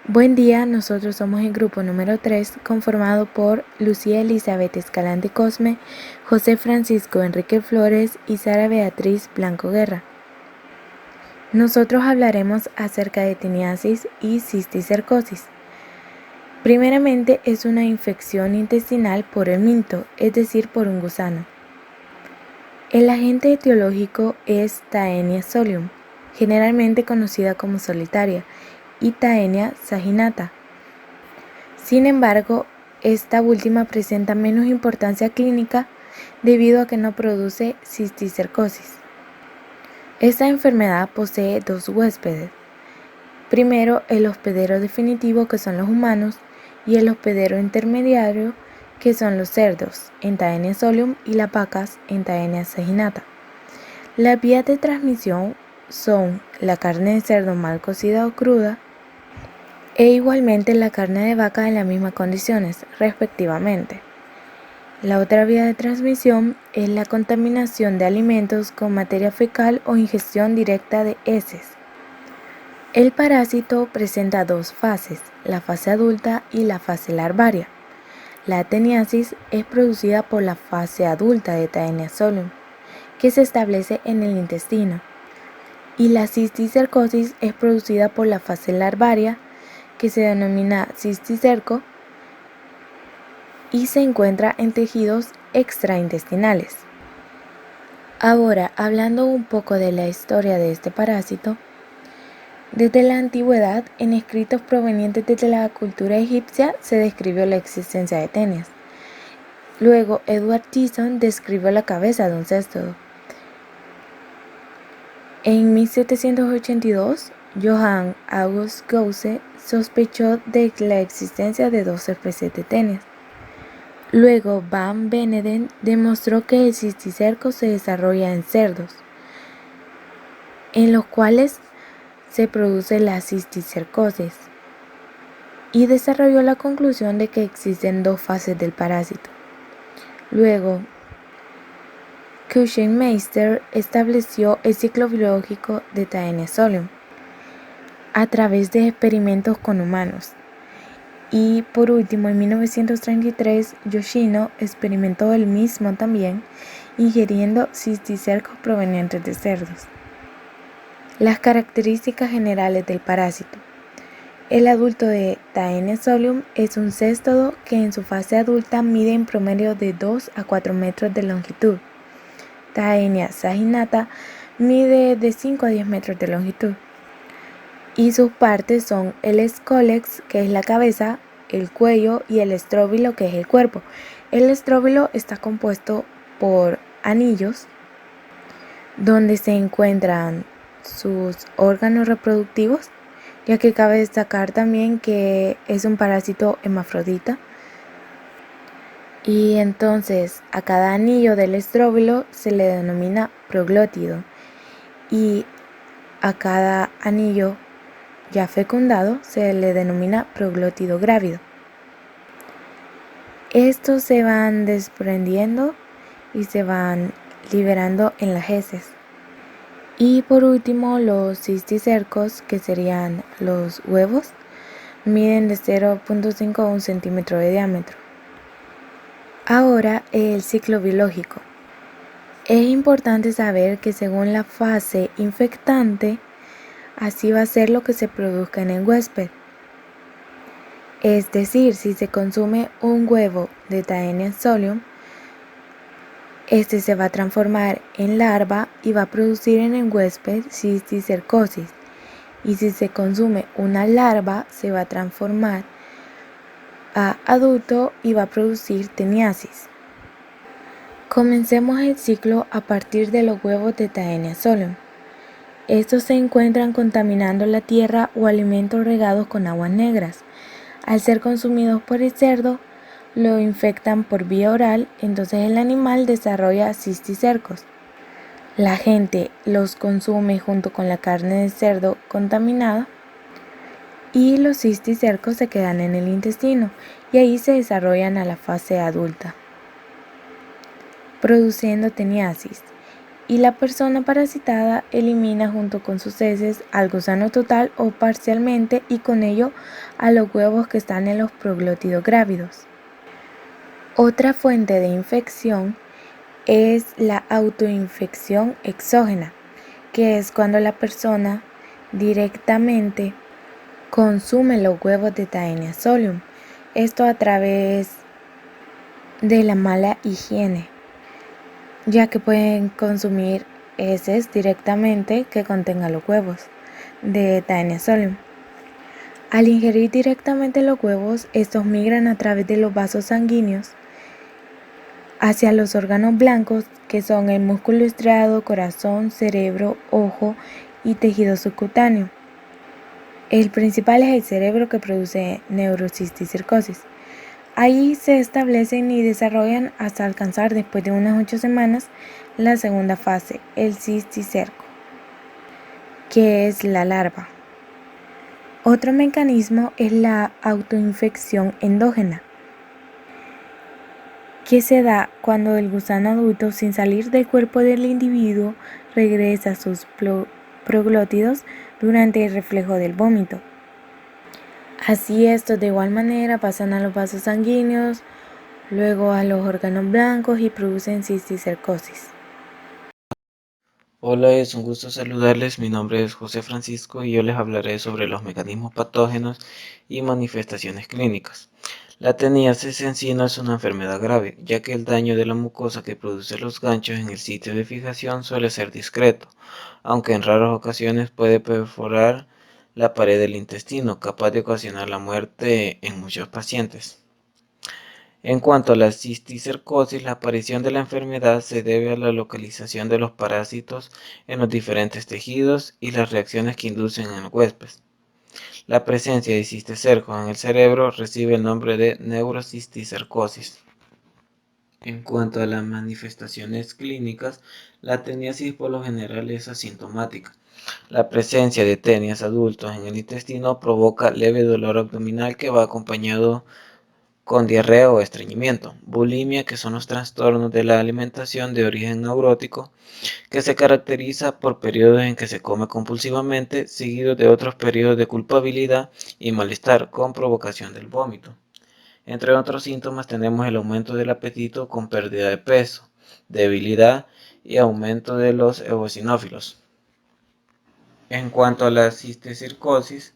Buen día, nosotros somos el grupo número 3, conformado por Lucía Elizabeth Escalante Cosme, José Francisco Enrique Flores y Sara Beatriz Blanco Guerra. Nosotros hablaremos acerca de teniasis y cisticercosis. Primeramente, es una infección intestinal por el minto, es decir, por un gusano. El agente etiológico es Taenia solium, generalmente conocida como solitaria, y Taenia saginata. Sin embargo, esta última presenta menos importancia clínica debido a que no produce cisticercosis. Esta enfermedad posee dos huéspedes. Primero, el hospedero definitivo, que son los humanos, y el hospedero intermediario, que son los cerdos, en Taenia solium, y las vacas, en Taenia saginata. Las vías de transmisión son la carne de cerdo mal cocida o cruda, e igualmente la carne de vaca en las mismas condiciones, respectivamente. La otra vía de transmisión es la contaminación de alimentos con materia fecal o ingestión directa de heces. El parásito presenta dos fases, la fase adulta y la fase larvaria. La teniasis es producida por la fase adulta de Taenia solium, que se establece en el intestino, y la cisticercosis es producida por la fase larvaria, que se denomina cisticerco y se encuentra en tejidos extraintestinales. Ahora, hablando un poco de la historia de este parásito, desde la antigüedad, en escritos provenientes de la cultura egipcia, se describió la existencia de tenias. Luego, Edward Tyson describió la cabeza de un céstodo. En 1782, Johann August Gause sospechó de la existencia de dos especies de tenias. Luego, Van Beneden demostró que el cisticerco se desarrolla en cerdos, en los cuales se produce la cisticercosis, y desarrolló la conclusión de que existen dos fases del parásito. Luego, Küchenmeister estableció el ciclo biológico de Taenia solium a través de experimentos con humanos. Y por último, en 1933, Yoshino experimentó el mismo también, ingiriendo cisticercos provenientes de cerdos. Las características generales del parásito. El adulto de Taenia solium es un céstodo que en su fase adulta mide en promedio de 2 a 4 metros de longitud. Taenia saginata mide de 5 a 10 metros de longitud. Y sus partes son el escólex, que es la cabeza, el cuello, y el estróbilo, que es el cuerpo. El estróbilo está compuesto por anillos donde se encuentran sus órganos reproductivos, ya que cabe destacar también que es un parásito hermafrodita. Y entonces a cada anillo del estróbilo se le denomina proglótido, y a cada anillo ya fecundado se le denomina proglótido grávido. Estos se van desprendiendo y se van liberando en las heces. Y por último, los cisticercos, que serían los huevos, miden de 0.5 a 1 centímetro de diámetro. Ahora, el ciclo biológico. Es importante saber que según la fase infectante, así va a ser lo que se produzca en el huésped. Es decir, si se consume un huevo de Taenia solium, este se va a transformar en larva y va a producir en el huésped cisticercosis. Y si se consume una larva, se va a transformar a adulto y va a producir teniasis. Comencemos el ciclo a partir de los huevos de Taenia solium. Estos se encuentran contaminando la tierra o alimentos regados con aguas negras. Al ser consumidos por el cerdo, lo infectan por vía oral, entonces el animal desarrolla cisticercos. La gente los consume junto con la carne de cerdo contaminada y los cisticercos se quedan en el intestino y ahí se desarrollan a la fase adulta, produciendo teniasis. y la persona parasitada elimina junto con sus heces al gusano total o parcialmente y con ello a los huevos que están en los proglótidos grávidos. Otra fuente de infección es la autoinfección exógena, que es cuando la persona directamente consume los huevos de Taenia solium, esto a través de la mala higiene, ya que pueden consumir heces directamente que contengan los huevos de Taenia solium. Al ingerir directamente los huevos, estos migran a través de los vasos sanguíneos hacia los órganos blancos, que son el músculo estriado, corazón, cerebro, ojo y tejido subcutáneo. El principal es el cerebro, que produce neurocisticercosis. Ahí se establecen y desarrollan hasta alcanzar, después de unas 8 semanas, la segunda fase, el cisticerco, que es la larva. Otro mecanismo es la autoinfección endógena, que se da cuando el gusano adulto, sin salir del cuerpo del individuo, regresa a sus proglótidos durante el reflejo del vómito. Así estos de igual manera pasan a los vasos sanguíneos, luego a los órganos blancos y producen cisticercosis. Hola, es un gusto saludarles. Mi nombre es José Francisco y yo les hablaré sobre los mecanismos patógenos y manifestaciones clínicas. La teniasis en sí no es una enfermedad grave, ya que el daño de la mucosa que produce los ganchos en el sitio de fijación suele ser discreto, aunque en raras ocasiones puede perforar la pared del intestino, capaz de ocasionar la muerte en muchos pacientes. En cuanto a la cisticercosis, la aparición de la enfermedad se debe a la localización de los parásitos en los diferentes tejidos y las reacciones que inducen en el huésped. La presencia de cisticercos en el cerebro recibe el nombre de neurocisticercosis. En cuanto a las manifestaciones clínicas, la teniasis por lo general es asintomática. La presencia de tenias adultos en el intestino provoca leve dolor abdominal que va acompañado con diarrea o estreñimiento, bulimia, que son los trastornos de la alimentación de origen neurótico, que se caracteriza por periodos en que se come compulsivamente, seguidos de otros periodos de culpabilidad y malestar con provocación del vómito. Entre otros síntomas tenemos el aumento del apetito con pérdida de peso, debilidad y aumento de los eosinófilos. En cuanto a la cisticercosis,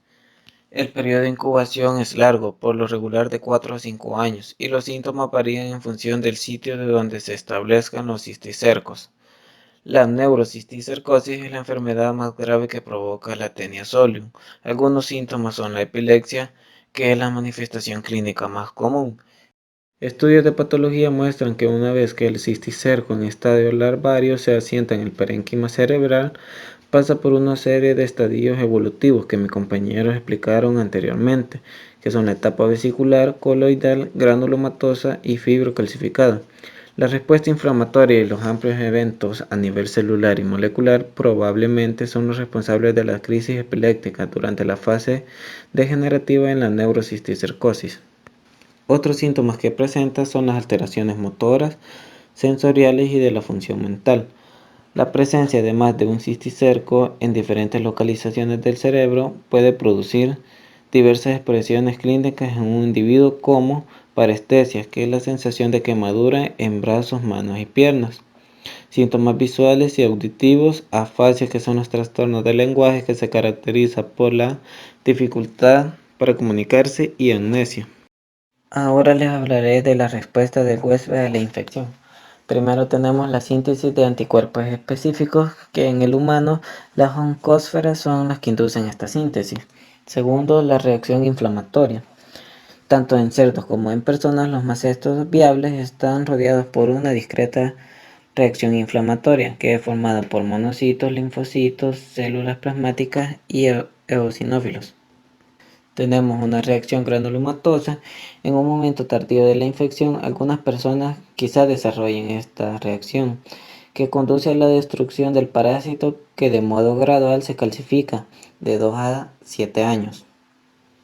el periodo de incubación es largo, por lo regular de 4 a 5 años, y los síntomas varían en función del sitio de donde se establezcan los cisticercos. La neurocisticercosis es la enfermedad más grave que provoca la tenia solium. Algunos síntomas son la epilepsia, que es la manifestación clínica más común. Estudios de patología muestran que una vez que el cisticerco en estadio larvario se asienta en el parénquima cerebral, pasa por una serie de estadios evolutivos que mis compañeros explicaron anteriormente, que son la etapa vesicular, coloidal, granulomatosa y fibrocalcificada. La respuesta inflamatoria y los amplios eventos a nivel celular y molecular probablemente son los responsables de la crisis epiléptica durante la fase degenerativa en la neurocisticercosis. Otros síntomas que presenta son las alteraciones motoras, sensoriales y de la función mental. La presencia de más de un cisticerco en diferentes localizaciones del cerebro puede producir diversas expresiones clínicas en un individuo, como parestesias, que es la sensación de quemadura en brazos, manos y piernas. Síntomas visuales y auditivos, afasia, que son los trastornos del lenguaje que se caracteriza por la dificultad para comunicarse, y amnesia. Ahora les hablaré de la respuesta del huésped a la infección. Primero tenemos la síntesis de anticuerpos específicos, que en el humano las oncósferas son las que inducen esta síntesis. Segundo, la reacción inflamatoria. Tanto en cerdos como en personas, los macestos viables están rodeados por una discreta reacción inflamatoria, que es formada por monocitos, linfocitos, células plasmáticas y eosinófilos. Tenemos una reacción granulomatosa. En un momento tardío de la infección, algunas personas quizá desarrollen esta reacción, que conduce a la destrucción del parásito, que de modo gradual se calcifica de 2 a 7 años.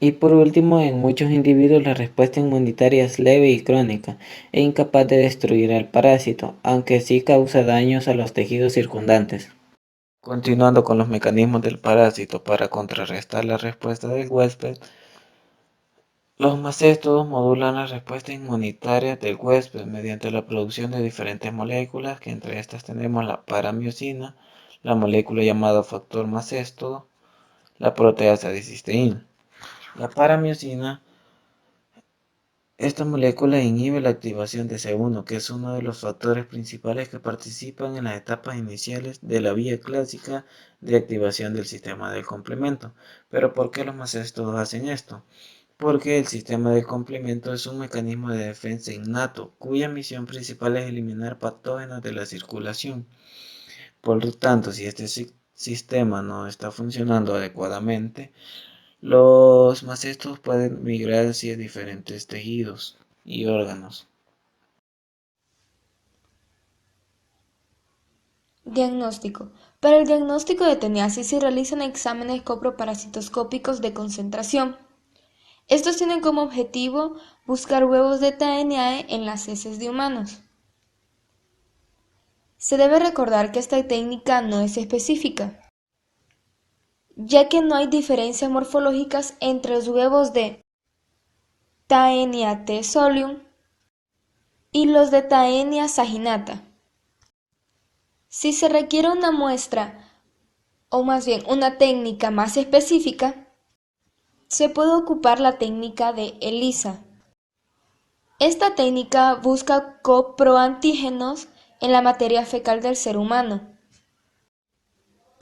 Y por último, en muchos individuos la respuesta inmunitaria es leve y crónica e incapaz de destruir al parásito, aunque sí causa daños a los tejidos circundantes. Continuando con los mecanismos del parásito para contrarrestar la respuesta del huésped, los macéstodos modulan la respuesta inmunitaria del huésped mediante la producción de diferentes moléculas, que entre estas tenemos la paramiocina, la molécula llamada factor macéstodo, la proteasa de cisteína. La paramiocina, esta molécula inhibe la activación de C1, que es uno de los factores principales que participan en las etapas iniciales de la vía clásica de activación del sistema del complemento. Pero ¿por qué los macéstodos hacen esto? Porque el sistema de complemento es un mecanismo de defensa innato, cuya misión principal es eliminar patógenos de la circulación. Por lo tanto, si este sistema no está funcionando adecuadamente, los macéstodos pueden migrar hacia diferentes tejidos y órganos. Diagnóstico. Para el diagnóstico de teniasis se realizan exámenes coproparasitoscópicos de concentración. Estos tienen como objetivo buscar huevos de Taeniae en las heces de humanos. Se debe recordar que esta técnica no es específica, ya que no hay diferencias morfológicas entre los huevos de Taenia T. solium y los de Taenia saginata. Si se requiere una muestra, o más bien una técnica más específica, se puede ocupar la técnica de ELISA. Esta técnica busca coproantígenos en la materia fecal del ser humano.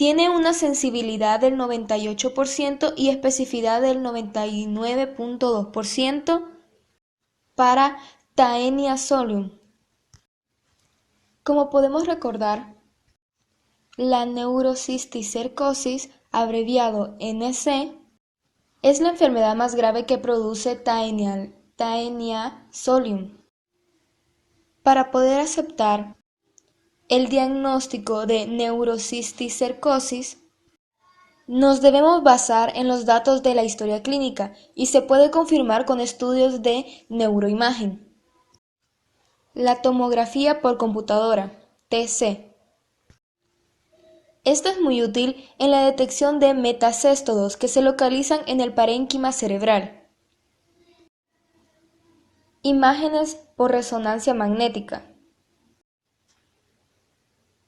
Tiene una sensibilidad del 98% y especificidad del 99.2% para Taenia solium. Como podemos recordar, la neurocisticercosis, abreviado NC, es la enfermedad más grave que produce Taenia solium. Para poder aceptar el diagnóstico de neurocisticercosis, nos debemos basar en los datos de la historia clínica y se puede confirmar con estudios de neuroimagen. La tomografía por computadora, TC. Esta es muy útil en la detección de metacéstodos que se localizan en el parénquima cerebral. Imágenes por resonancia magnética.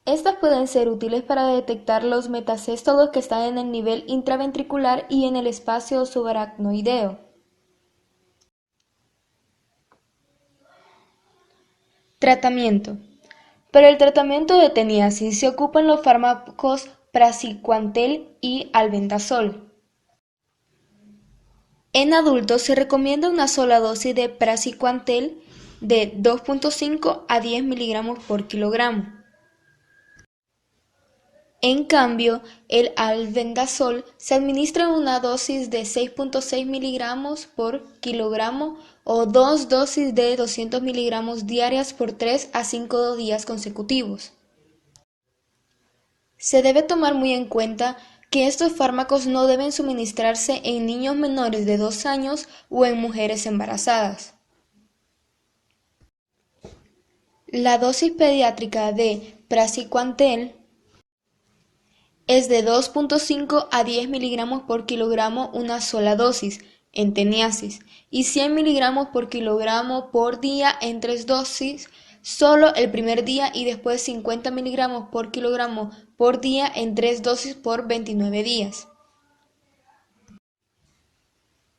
Estas pueden ser útiles para detectar los metacéstodos que están en el nivel intraventricular y en el espacio subaracnoideo. Tratamiento. Para el tratamiento de teniasis se ocupan los fármacos praziquantel y albendazol. En adultos se recomienda una sola dosis de praziquantel de 2.5 a 10 mg por kilogramo. En cambio, el albendazol se administra en una dosis de 6.6 mg por kilogramo o dos dosis de 200 mg diarias por 3 a 5 días consecutivos. Se debe tomar muy en cuenta que estos fármacos no deben suministrarse en niños menores de 2 años o en mujeres embarazadas. La dosis pediátrica de praziquantel es de 2.5 a 10 mg por kilogramo una sola dosis en teniasis y 100 mg por kilogramo por día en 3 dosis solo el primer día y después 50 mg por kilogramo por día en 3 dosis por 29 días.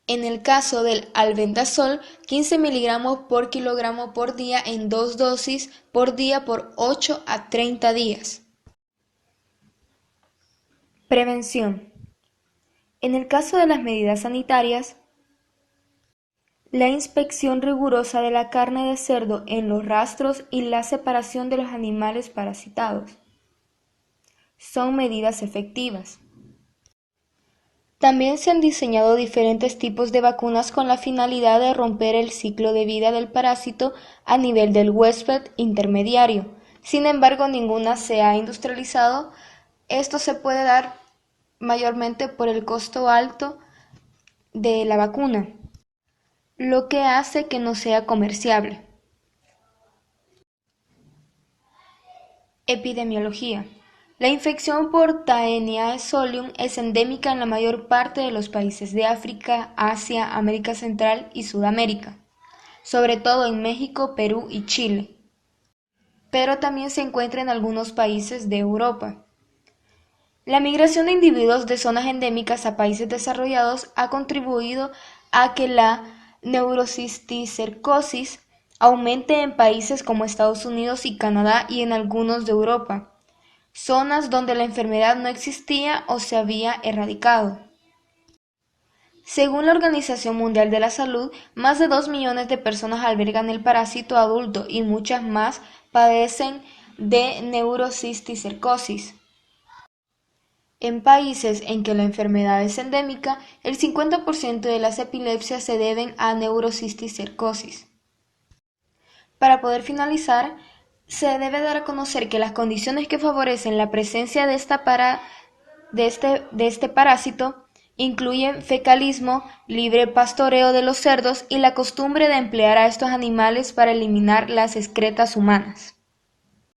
En el caso del albendazol, 15 mg por kilogramo por día en 2 dosis por día por 8 a 30 días. Prevención. En el caso de las medidas sanitarias, la inspección rigurosa de la carne de cerdo en los rastros y la separación de los animales parasitados son medidas efectivas. También se han diseñado diferentes tipos de vacunas con la finalidad de romper el ciclo de vida del parásito a nivel del huésped intermediario. Sin embargo, ninguna se ha industrializado. Esto se puede dar mayormente por el costo alto de la vacuna, lo que hace que no sea comerciable. Epidemiología. La infección por Taenia solium es endémica en la mayor parte de los países de África, Asia, América Central y Sudamérica, sobre todo en México, Perú y Chile, pero también se encuentra en algunos países de Europa. La migración de individuos de zonas endémicas a países desarrollados ha contribuido a que la neurocisticercosis aumente en países como Estados Unidos y Canadá y en algunos de Europa, zonas donde la enfermedad no existía o se había erradicado. Según la Organización Mundial de la Salud, más de 2 millones de personas albergan el parásito adulto y muchas más padecen de neurocisticercosis. En países en que la enfermedad es endémica, el 50% de las epilepsias se deben a neurocisticercosis. Para poder finalizar, se debe dar a conocer que las condiciones que favorecen la presencia de este parásito incluyen fecalismo, libre pastoreo de los cerdos y la costumbre de emplear a estos animales para eliminar las excretas humanas.